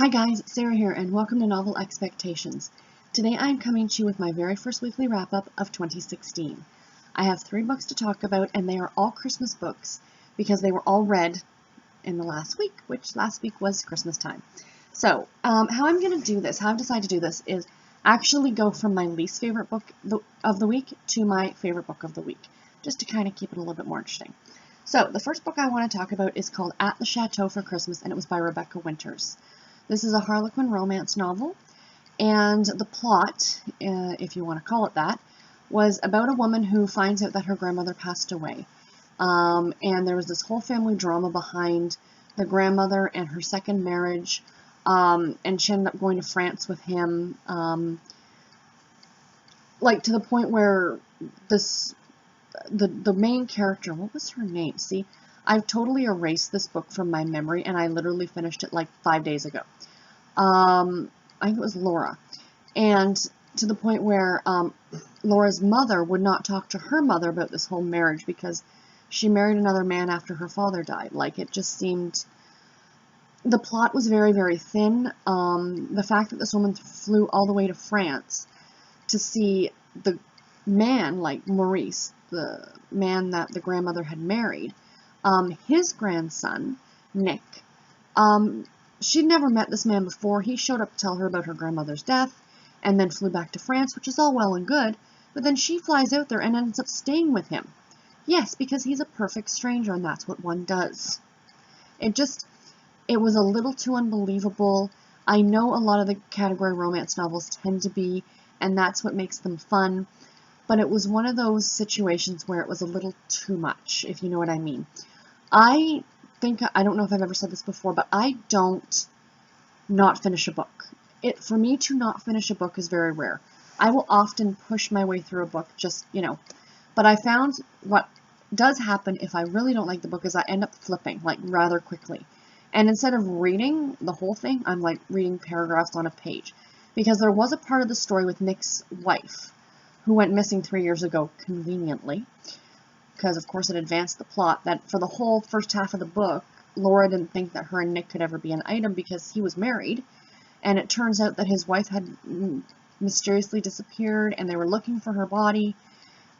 Hi guys, Sarah here, and welcome to Novel Expectations. Today I'm coming to you with my very first weekly wrap-up of 2016. I have 3 books to talk about, and they are all Christmas books because they were all read in the last week, which last week was Christmas time. So, how I'm going to do this, how I've decided to do this, is actually go from my least favorite book of the week to my favorite book of the week, just to kind of keep it a little bit more interesting. So, the first book I want to talk about is called At the Chateau for Christmas, and it was by Rebecca Winters. This is a Harlequin romance novel, and the plot, if you want to call it that, was about a woman who finds out that her grandmother passed away. And there was this whole family drama behind the grandmother and her second marriage, and she ended up going to France with him, like to the point where the main character, what was her name? See, I've totally erased this book from my memory, and I literally finished it like 5 days ago. I think it was Laura. And to the point where Laura's mother would not talk to her mother about this whole marriage because she married another man after her father died. Like, it just seemed... The plot was very, very thin. The fact that this woman flew all the way to France to see the man, like Maurice, the man that the grandmother had married, his grandson, Nick, she'd never met this man before. He showed up to tell her about her grandmother's death and then flew back to France, which is all well and good, but then she flies out there and ends up staying with him. Yes, because he's a perfect stranger, and that's what one does. It was a little too unbelievable. I know a lot of the category romance novels tend to be, and that's what makes them fun, but it was one of those situations where it was a little too much, if you know what I mean. I don't know if I've ever said this before, but I don't not finish a book. For me to not finish a book is very rare. I will often push my way through a book, but I found what does happen if I really don't like the book is I end up flipping, like, rather quickly. And instead of reading the whole thing, I'm like reading paragraphs on a page. Because there was a part of the story with Nick's wife, who went missing 3 years ago, conveniently, because of course it advanced the plot, that for the whole first half of the book, Laura didn't think that her and Nick could ever be an item because he was married, and it turns out that his wife had mysteriously disappeared, and they were looking for her body,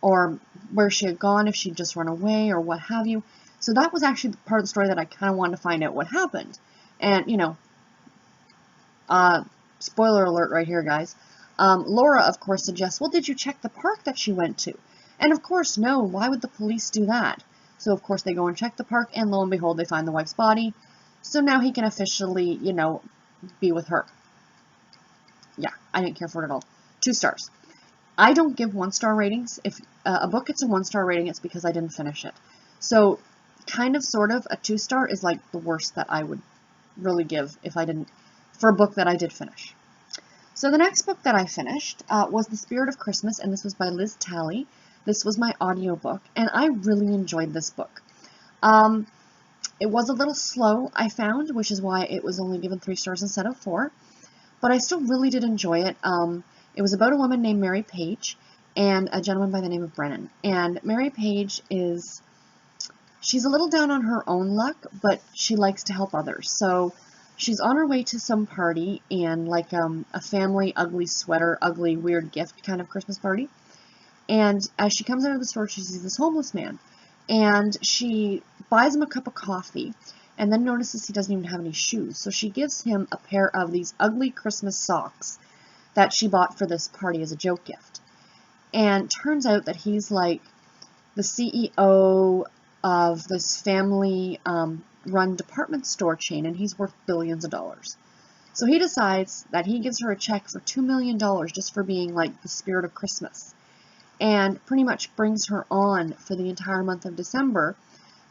or where she had gone, if she'd just run away, or what have you. So that was actually the part of the story that I kind of wanted to find out what happened. And, spoiler alert right here, guys. Laura, of course, suggests, well, did you check the park that she went to? And of course, no, why would the police do that? So of course they go and check the park, and lo and behold, they find the wife's body. So now he can officially, be with her. Yeah, I didn't care for it at all. 2 stars. I don't give 1-star ratings. If a book gets a 1-star rating, it's because I didn't finish it. So kind of, sort of, a 2-star is like the worst that I would really give if I didn't, for a book that I did finish. So the next book that I finished was The Spirit of Christmas, and this was by Liz Talley. This was my audiobook, and I really enjoyed this book. It was a little slow, I found, which is why it was only given 3 stars instead of 4, but I still really did enjoy it. It was about a woman named Mary Page and a gentleman by the name of Brennan, and Mary Page she's a little down on her own luck, but she likes to help others. So she's on her way to some party, and like a family ugly sweater, ugly weird gift kind of Christmas party. And as she comes out of the store, she sees this homeless man, and she buys him a cup of coffee, and then notices he doesn't even have any shoes. So she gives him a pair of these ugly Christmas socks that she bought for this party as a joke gift. And turns out that he's like the CEO of this family-run department store chain, and he's worth billions of dollars. So he decides that he gives her a check for $2 million just for being like the spirit of Christmas, and pretty much brings her on for the entire month of December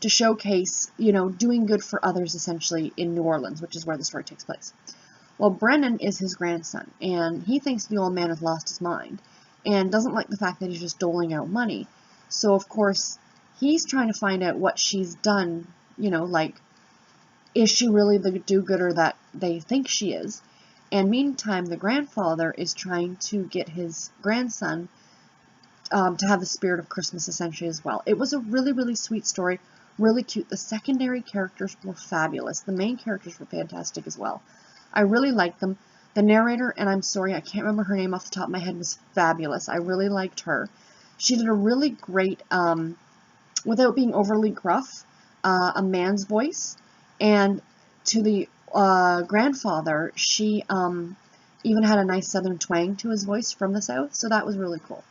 to showcase, doing good for others, essentially, in New Orleans, which is where the story takes place. Well, Brennan is his grandson, and he thinks the old man has lost his mind, and doesn't like the fact that he's just doling out money. So, of course, he's trying to find out what she's done, like, is she really the do-gooder that they think she is? And meantime, the grandfather is trying to get his grandson to have the spirit of Christmas, essentially, as well. It was a really, really sweet story, really cute. The secondary characters were fabulous. The main characters were fantastic as well. I really liked them. The narrator, and I'm sorry, I can't remember her name off the top of my head, was fabulous. I really liked her. She did a really great, without being overly gruff, a man's voice. And to the grandfather, she even had a nice southern twang to his voice from the South, so that was really cool.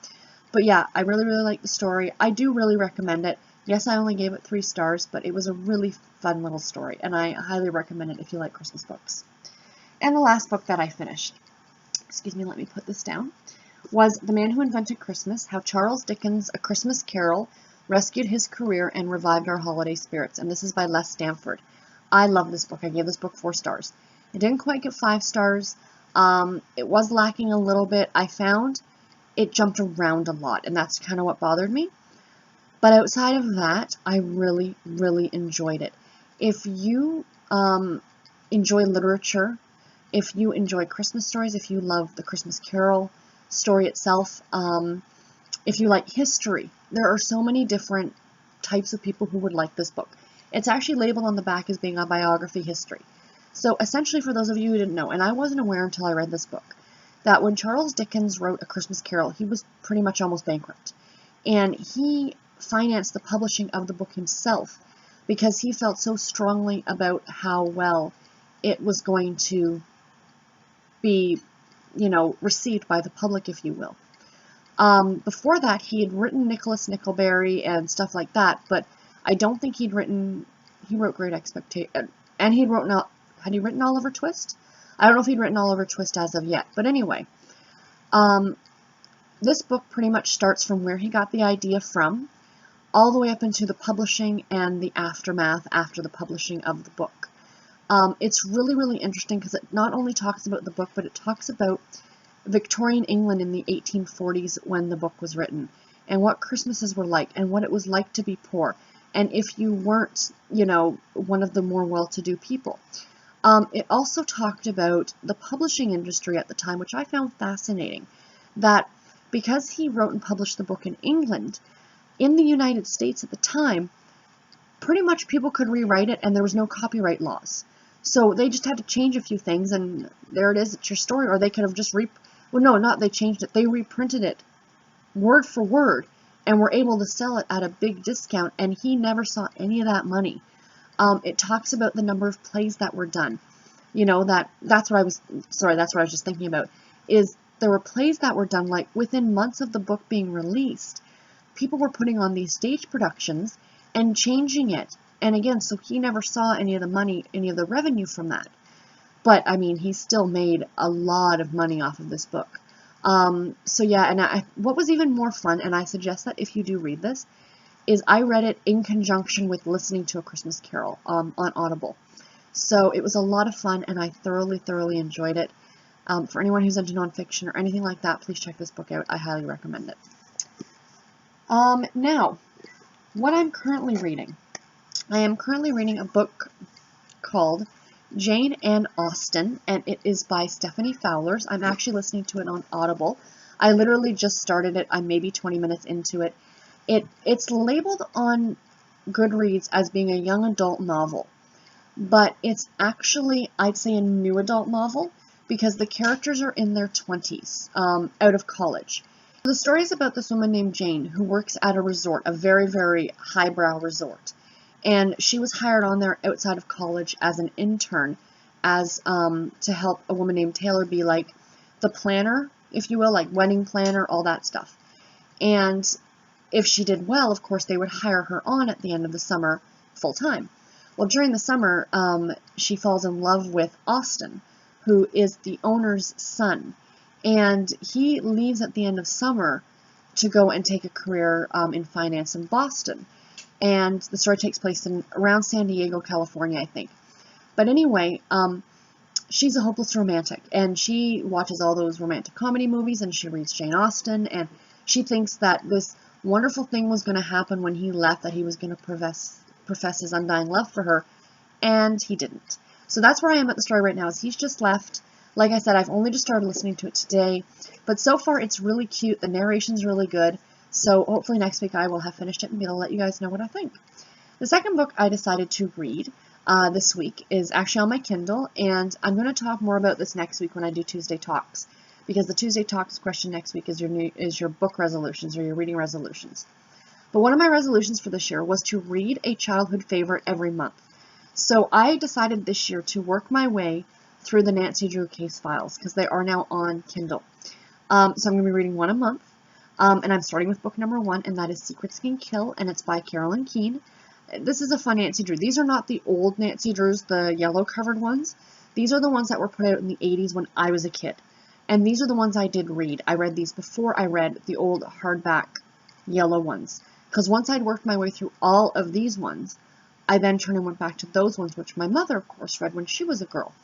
But yeah, I really, really like the story. I do really recommend it. Yes, I only gave it 3 stars, but it was a really fun little story, and I highly recommend it if you like Christmas books. And the last book that I finished, excuse me, let me put this down, was The Man Who Invented Christmas, How Charles Dickens' A Christmas Carol Rescued His Career and Revived Our Holiday Spirits, and this is by Les Stamford. I love this book. I gave this book 4 stars. It didn't quite get 5 stars. It was lacking a little bit. I found it jumped around a lot, and that's kind of what bothered me. But outside of that, I really, really enjoyed it. If you enjoy literature, if you enjoy Christmas stories, if you love the Christmas Carol story itself, if you like history, there are so many different types of people who would like this book. It's actually labeled on the back as being a biography history. So essentially, for those of you who didn't know, and I wasn't aware until I read this book, that when Charles Dickens wrote A Christmas Carol, he was pretty much almost bankrupt. And he financed the publishing of the book himself because he felt so strongly about how well it was going to be, received by the public, if you will. Before that, he had written Nicholas Nickleby and stuff like that, but I don't think he wrote Great Expectations, and had he written Oliver Twist? I don't know if he'd written Oliver Twist as of yet, but anyway, this book pretty much starts from where he got the idea from, all the way up into the publishing and the aftermath after the publishing of the book. It's really, really interesting because it not only talks about the book, but it talks about Victorian England in the 1840s when the book was written, and what Christmases were like, and what it was like to be poor, and if you weren't, one of the more well-to-do people. It also talked about the publishing industry at the time, which I found fascinating, that because he wrote and published the book in England, in the United States at the time, pretty much people could rewrite it and there was no copyright laws. So they just had to change a few things and there it is, it's your story. Or they could have just they changed it. They reprinted it word for word and were able to sell it at a big discount, and he never saw any of that money. It talks about the number of plays that were done. That's what I was just thinking about, is there were plays that were done like within months of the book being released. People were putting on these stage productions and changing it. And again, so he never saw any of the money, any of the revenue from that. But, I mean, he still made a lot of money off of this book. So yeah, and what was even more fun, and I suggest that if you do read this, is I read it in conjunction with listening to A Christmas Carol on Audible. So it was a lot of fun, and I thoroughly, thoroughly enjoyed it. For anyone who's into nonfiction or anything like that, please check this book out. I highly recommend it. Now, what I'm currently reading. I am currently reading a book called Jane and Austen, and it is by Stephanie Fowlers. I'm actually listening to it on Audible. I literally just started it. I'm maybe 20 minutes into it. It's labeled on Goodreads as being a young adult novel, but it's actually, I'd say, a new adult novel because the characters are in their 20s, out of college. The story is about this woman named Jane who works at a resort, a very, very highbrow resort. And she was hired on there outside of college as an intern, to help a woman named Taylor be like the planner, if you will, like wedding planner, all that stuff. And if she did well, of course, they would hire her on at the end of the summer full time. Well, during the summer, she falls in love with Austen, who is the owner's son. And he leaves at the end of summer to go and take a career in finance in Boston. And the story takes place around San Diego, California, I think. But anyway, she's a hopeless romantic, and she watches all those romantic comedy movies, and she reads Jane Austen, and she thinks that this wonderful thing was going to happen when he left, that he was going to profess his undying love for her, and he didn't. So that's where I am at the story right now, is he's just left. Like I said, I've only just started listening to it today, but so far it's really cute. The narration's really good. So hopefully next week I will have finished it and be able to let you guys know what I think. The second book I decided to read this week is actually on my Kindle, and I'm going to talk more about this next week when I do Tuesday Talks, because the Tuesday Talks question next week is your book resolutions or your reading resolutions. But one of my resolutions for this year was to read a childhood favorite every month. So I decided this year to work my way through the Nancy Drew case files, because they are now on Kindle. So I'm going to be reading one a month, and I'm starting with book number 1, and that is Secrets Can Kill, and it's by Carolyn Keene. This is a fun Nancy Drew. These are not the old Nancy Drews, the yellow covered ones. These are the ones that were put out in the 80s when I was a kid. And these are the ones I did read. I read these before I read the old hardback yellow ones. Because once I'd worked my way through all of these ones, I then turned and went back to those ones, which my mother, of course, read when she was a girl.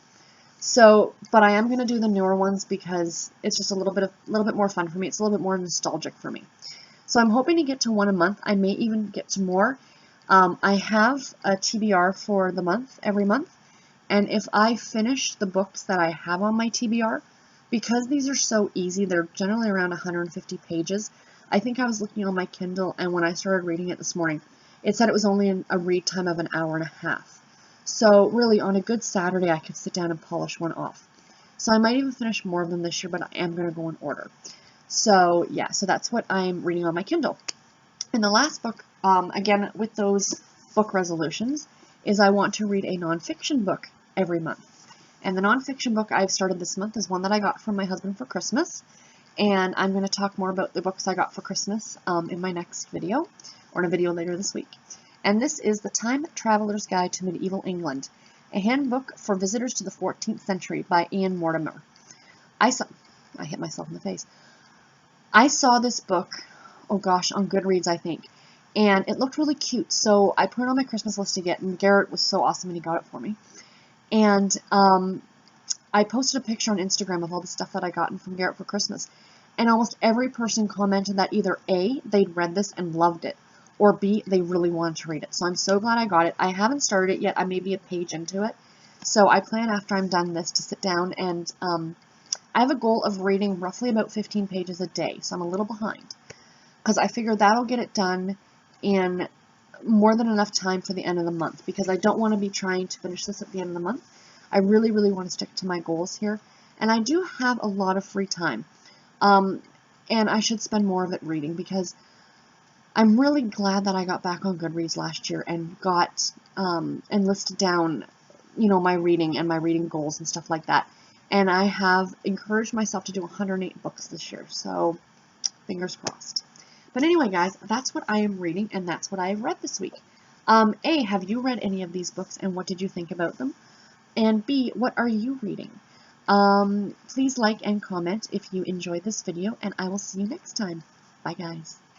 So, but I am going to do the newer ones because it's just a little bit more fun for me. It's a little bit more nostalgic for me. So I'm hoping to get to one a month. I may even get to more. I have a TBR for the month, every month, and if I finish the books that I have on my TBR, because these are so easy, they're generally around 150 pages. I think I was looking on my Kindle, and when I started reading it this morning, it said it was only a read time of an hour and a half. So really, on a good Saturday, I could sit down and polish one off. So I might even finish more of them this year, but I am going to go in order. So yeah, so that's what I'm reading on my Kindle. And the last book, again, with those book resolutions, is I want to read a nonfiction book every month. And the nonfiction book I've started this month is one that I got from my husband for Christmas. And I'm going to talk more about the books I got for Christmas in my next video, or in a video later this week. And this is The Time Traveler's Guide to Medieval England, a handbook for visitors to the 14th century by Ian Mortimer. I hit myself in the face. I saw this book, oh gosh, on Goodreads, I think, and it looked really cute, so I put it on my Christmas list to get, and Garrett was so awesome and he got it for me. And I posted a picture on Instagram of all the stuff that I gotten from Garrett for Christmas, and almost every person commented that either A, they'd read this and loved it, or B, they really wanted to read it. So I'm so glad I got it. I haven't started it yet. I may be a page into it. So I plan after I'm done this to sit down and I have a goal of reading roughly about 15 pages a day, so I'm a little behind. Because I figure that'll get it done in more than enough time for the end of the month, because I don't want to be trying to finish this at the end of the month. I really, really want to stick to my goals here. And I do have a lot of free time. And I should spend more of it reading, because I'm really glad that I got back on Goodreads last year and got and listed down, you know, my reading and my reading goals and stuff like that. And I have encouraged myself to do 108 books this year, so fingers crossed. But anyway, guys, that's what I am reading, and that's what I have read this week. A, have you read any of these books, and what did you think about them? And B, what are you reading? Please like and comment if you enjoyed this video, and I will see you next time. Bye, guys.